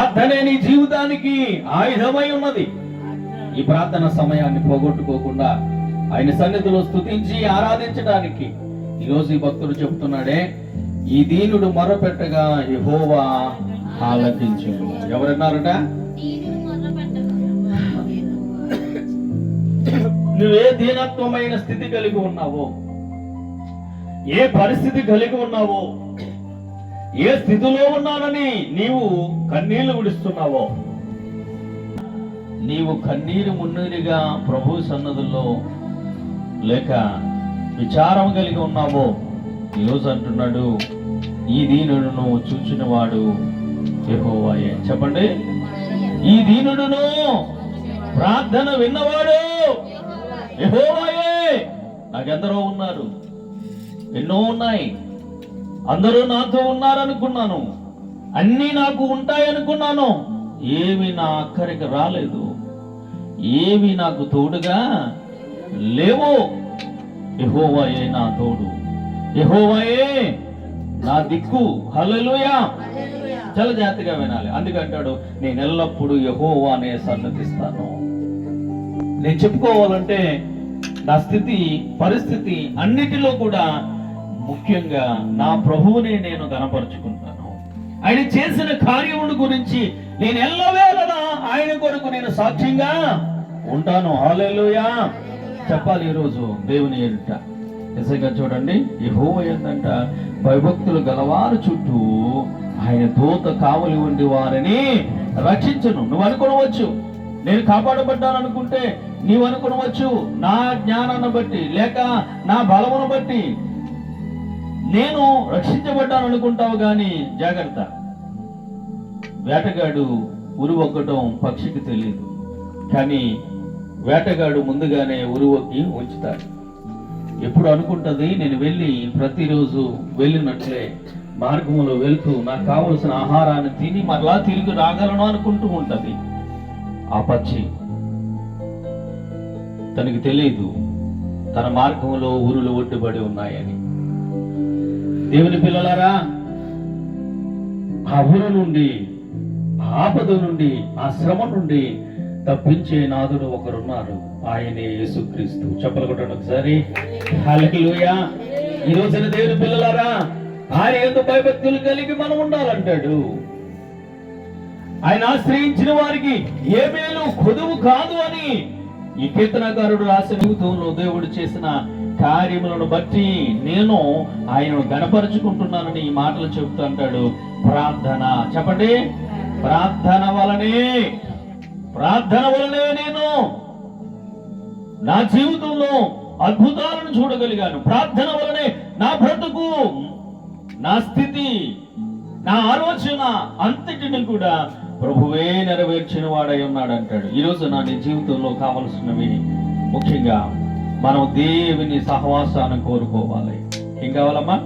ప్రార్థనే నీ జీవితానికి ఆయుధమై ఉన్నది. ఈ ప్రార్థన సమయాన్ని పోగొట్టుకోకుండా ఆయన సన్నిధిలో స్తుతించి ఆరాధించడానికి ఈరోజు ఈ భక్తుడు చెబుతున్నాడే, ఈ దీనుడు మొర్రపెట్టగా యెహోవా ఆలకించును. ఎవరన్నారట? నువ్వే దీనత్వమైన స్థితి కలిగి ఉన్నావో, ఏ పరిస్థితి కలిగి ఉన్నావో, ఏ స్థితిలో ఉన్నానని నీవు కన్నీళ్లు విడుస్తున్నావో, నీవు కన్నీరు మున్నీరుగా ప్రభు సన్నదుల్లో లేక విచారం కలిగి ఉన్నావో, ఈరోజు అంటున్నాడు, ఈ దీనుడును చూచిన వాడు యెహోవాయే. చెప్పండి, ఈ దీనుడును ప్రార్థన విన్నవాడు యెహోవాయే. నాకెందరో ఉన్నారు, ఎన్నో ఉన్నాయి, అందరూ నాతో ఉన్నారనుకున్నాను, అన్నీ నాకు ఉంటాయనుకున్నాను, ఏవి నా అక్కడికి రాలేదు, ఏవి నాకు తోడుగా లేవు. యెహోవాయే నా తోడు, యెహోవాయే నా దిక్కు. హల్లెలూయా. చాలా జాగ్రత్తగా వినాలి. అందుకంటాడు, నేను ఎల్లప్పుడూ యెహోవానే సన్నతిస్తాను. నేను చెప్పుకోవాలంటే నా స్థితి పరిస్థితి అన్నిటిలో కూడా ముఖ్యంగా నా ప్రభువునే నేను గణపరుచుకుంటాను. ఆయన చేసిన కార్యముల గురించి నేను ఎల్లవేళలా ఆయన కొరకు నేను సాక్ష్యంగా ఉంటాను. హల్లెలూయా చెప్పాలి ఈరోజు దేవుని ఎదుట. నిజంగా చూడండి, యెహోవా ఏందంట, భయభక్తులు గలవారు చుట్టూ ఆయన దూత కావలి ఉండి వారిని రక్షించును. నువ్వు అనుకోవచ్చు, నేను కాపాడబడ్డాను అనుకుంటే నీవు అనుకోవచ్చు, నా జ్ఞానాన్ని బట్టి లేక నా బలమును బట్టి నేను రక్షించబడ్డాను అనుకుంటావు. గాని జాగ్రత్త, వేటగాడు ఉరువొక్కటం పక్షికి తెలియదు, కానీ వేటగాడు ముందుగానే ఉరువొక్కి ఉంచుతాడు. ఎప్పుడు అనుకుంటది, నేను వెళ్ళి ప్రతిరోజు వెళ్ళినట్లే మార్గంలో వెళ్తూ నాకు కావలసిన ఆహారాన్ని తిని మరలా తిరిగి రాగలను అనుకుంటూ ఉంటది. ఆ పక్షి తనకి తెలియదు తన మార్గంలో ఊరులు ఒడ్డుబడి ఉన్నాయని. దేవుని పిల్లలారా, ఆ ఊరు నుండి, ఆపద నుండి, ఆ శ్రమ నుండి తప్పించే నాదుడు ఒకరున్నారు, ఆయనే యేసుక్రీస్తు. చెప్పలు కొట్టండి ఒకసారి. హల్లెలూయా. ఈ రోజున దేవుని పిల్లలారా, ఆయన యందు భయభక్తులు కలిగి మనం ఉండాలంటాడు. ఆయన ఆశ్రయించిన వారికి ఏ మేలు కొదువు కాదు అని ఈ కీర్తనకారుడు రాసిన జీవితంలో దేవుడు చేసిన కార్యములను బట్టి నేను ఆయనను గణపరుచుకుంటున్నానని ఈ మాటలు చెబుతూ అంటాడు. ప్రార్థన, చెప్పండి, ప్రార్థన వలనే నేను నా జీవితంలో అద్భుతాలను చూడగలిగాను. ప్రార్థన వలనే నా బ్రతుకు, నా స్థితి, నా ఆలోచన అంతటిని కూడా ప్రభువే నెరవేర్చిన వాడై ఉన్నాడు అంటాడు. ఈరోజు నా నీ జీవితంలో కావలసినవి ముఖ్యంగా మనం దేవుని సహవాసాన్ని కోరుకోవాలి. ఏం కావాలమ్మా?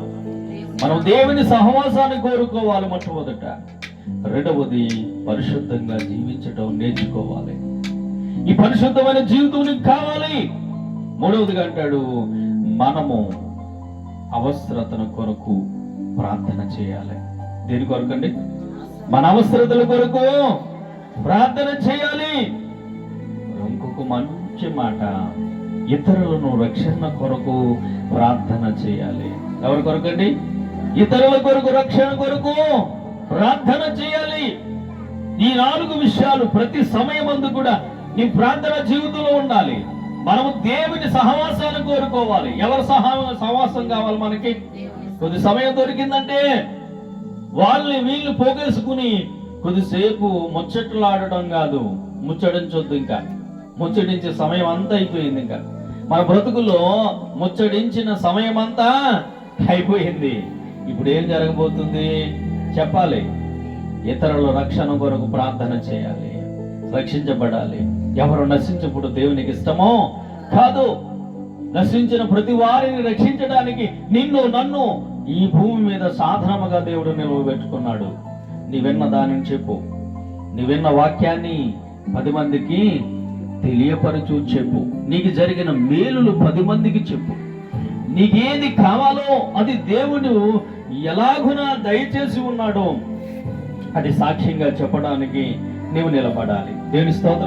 మనం దేవుని సహవాసాన్ని కోరుకోవాలి మొట్టమొదట. రెండవది, పరిశుద్ధంగా జీవించడం నేర్చుకోవాలి. ఈ పరిశుద్ధమైన జీవితం నీకు కావాలి. మూడవదిగా అంటాడు, మనము అవసరతల కొరకు ప్రార్థన చేయాలి. దేని కొరకండి? మన అవసరతల కొరకు ప్రార్థన చేయాలి. ఇంకొక మంచి మాట, ఇతరులను రక్షణ కొరకు ప్రార్థన చేయాలి. ఎవరి కొరకండి? ఇతరుల కొరకు, రక్షణ కొరకు ప్రార్థన చేయాలి. ఈ 4 విషయాలు ప్రతి సమయమందు కూడా నీ ప్రార్థన జీవితంలో ఉండాలి. మనము దేవుని సహవాసాన్ని కోరుకోవాలి. ఎవరి సహవాసం కావాలి మనకి? కొద్ది సమయం దొరికిందంటే వాళ్ళని వీళ్ళు పోగేసుకుని కొద్దిసేపు ముచ్చట్లాడటం కాదు, ముచ్చడించొద్దు. ఇంకా ముచ్చడించే సమయం అంతా అయిపోయింది. ఇంకా మన బ్రతుకుల్లో ముచ్చడించిన సమయం అంతా అయిపోయింది. ఇప్పుడు ఏం జరగబోతుంది చెప్పాలి. ఇతరుల రక్షణ కొరకు ప్రార్థన చేయాలి, రక్షించబడాలి. ఎవరు నశించప్పుడు దేవునికి ఇష్టమో కాదు. నశించిన ప్రతి వారిని రక్షించడానికి నిన్ను నన్ను ఈ భూమి మీద సాధనముగా దేవుడు నిలవబెట్టుకున్నాడు. నీ విన్న దానిని చెప్పు, నీ విన్న వాక్యాన్ని 10 మందికి తెలియపరచు చెప్పు. నీకు జరిగిన మేలులు 10 మందికి చెప్పు. నీకేది కావాలో అది దేవుడు ఎలాగునా దయచేసి ఉన్నాడో అది సాక్ష్యంగా చెప్పడానికి నీవు నిలబడాలి. దేవుని స్తోత్రం